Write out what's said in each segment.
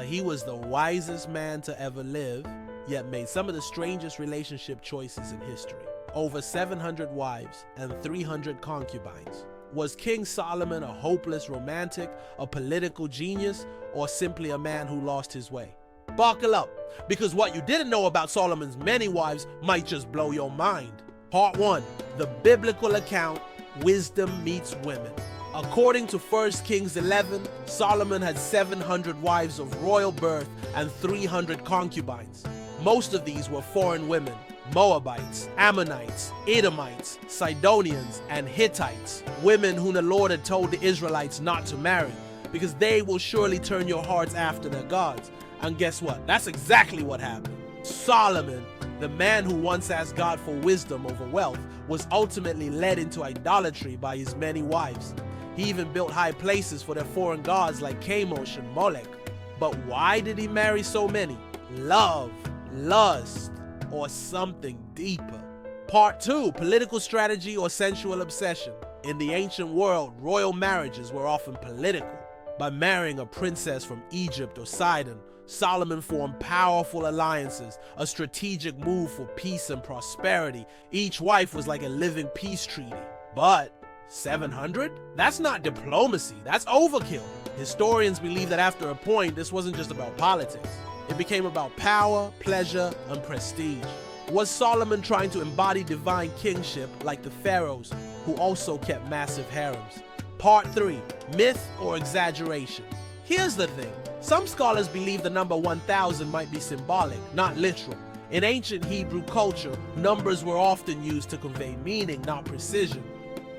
He was the wisest man to ever live, yet made some of the strangest relationship choices in history. Over 700 wives and 300 concubines. Was King Solomon a hopeless romantic, a political genius, or simply a man who lost his way? Buckle up, because what you didn't know about Solomon's many wives might just blow your mind. Part 1. The biblical account, Wisdom Meets Women. According to 1 Kings 11, Solomon had 700 wives of royal birth and 300 concubines. Most of these were foreign women: Moabites, Ammonites, Edomites, Sidonians, and Hittites, women whom the Lord had told the Israelites not to marry, because they will surely turn your hearts after their gods. And guess what? That's exactly what happened. Solomon, the man who once asked God for wisdom over wealth, was ultimately led into idolatry by his many wives. He even built high places for their foreign gods like Chemosh and Molech. But why did he marry so many? Love, lust, or something deeper. Part 2. Political strategy or sensual obsession. In the ancient world, royal marriages were often political. By marrying a princess from Egypt or Sidon, Solomon formed powerful alliances, a strategic move for peace and prosperity. Each wife was like a living peace treaty. But 700? That's not diplomacy, that's overkill. Historians believe that after a point, this wasn't just about politics. It became about power, pleasure, and prestige. Was Solomon trying to embody divine kingship like the pharaohs, who also kept massive harems? Part 3. Myth or exaggeration. Here's the thing. Some scholars believe the number 1,000 might be symbolic, not literal. In ancient Hebrew culture, numbers were often used to convey meaning, not precision.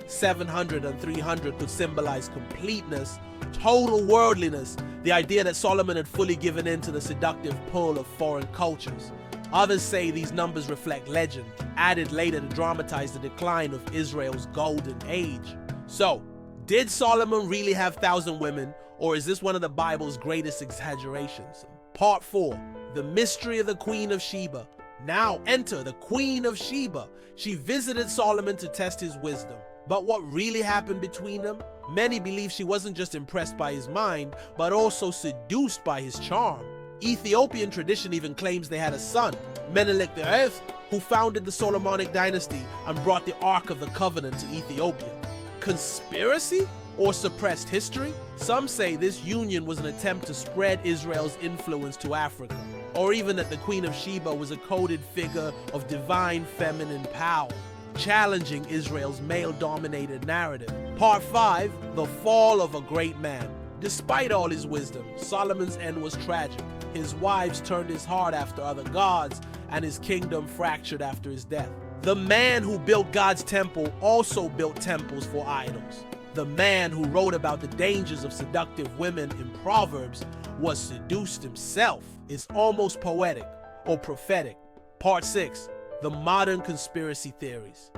700 and 300 could symbolize completeness, total worldliness, the idea that Solomon had fully given in to the seductive pull of foreign cultures. Others say these numbers reflect legend, added later to dramatize the decline of Israel's golden age. So, did Solomon really have 1,000 women, or is this one of the Bible's greatest exaggerations? Part 4. The mystery of the Queen of Sheba. Now enter the Queen of Sheba. She visited Solomon to test his wisdom. But what really happened between them? Many believe she wasn't just impressed by his mind, but also seduced by his charm. Ethiopian tradition even claims they had a son, Menelik the Eighth, who founded the Solomonic dynasty and brought the Ark of the Covenant to Ethiopia. Conspiracy or suppressed history? Some say this union was an attempt to spread Israel's influence to Africa, or even that the Queen of Sheba was a coded figure of divine feminine power, challenging Israel's male-dominated narrative. Part 5. The fall of a great man. Despite all his wisdom, Solomon's end was tragic. His wives turned his heart after other gods, and his kingdom fractured after his death. The man who built God's temple also built temples for idols. The man who wrote about the dangers of seductive women in Proverbs was seduced himself. It's almost poetic or prophetic. Part 6. The modern conspiracy theories.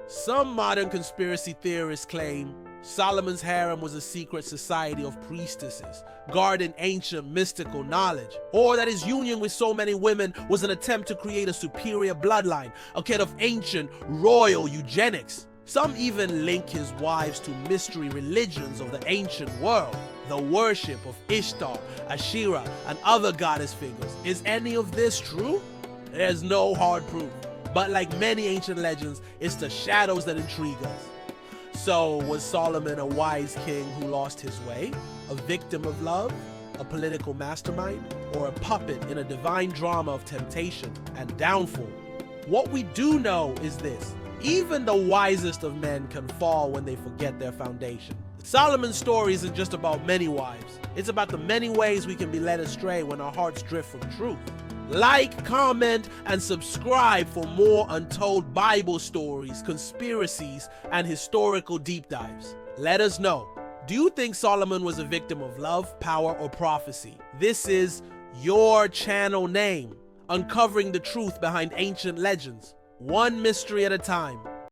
Some modern conspiracy theorists claim Solomon's harem was a secret society of priestesses, guarding ancient mystical knowledge, or that his union with so many women was an attempt to create a superior bloodline, a kind of ancient royal eugenics. Some even link his wives to mystery religions of the ancient world, the worship of Ishtar, Asherah, and other goddess figures. Is any of this true? There's no hard proof. But like many ancient legends, it's the shadows that intrigue us. So, was Solomon a wise king who lost his way? A victim of love? A political mastermind? Or a puppet in a divine drama of temptation and downfall? What we do know is this: even the wisest of men can fall when they forget their foundation. Solomon's story isn't just about many wives. It's about the many ways we can be led astray when our hearts drift from truth. Like, comment, and subscribe for more untold Bible stories, conspiracies, and historical deep dives. Let us know. Do you think Solomon was a victim of love, power, or prophecy? This is your channel name, uncovering the truth behind ancient legends, one mystery at a time.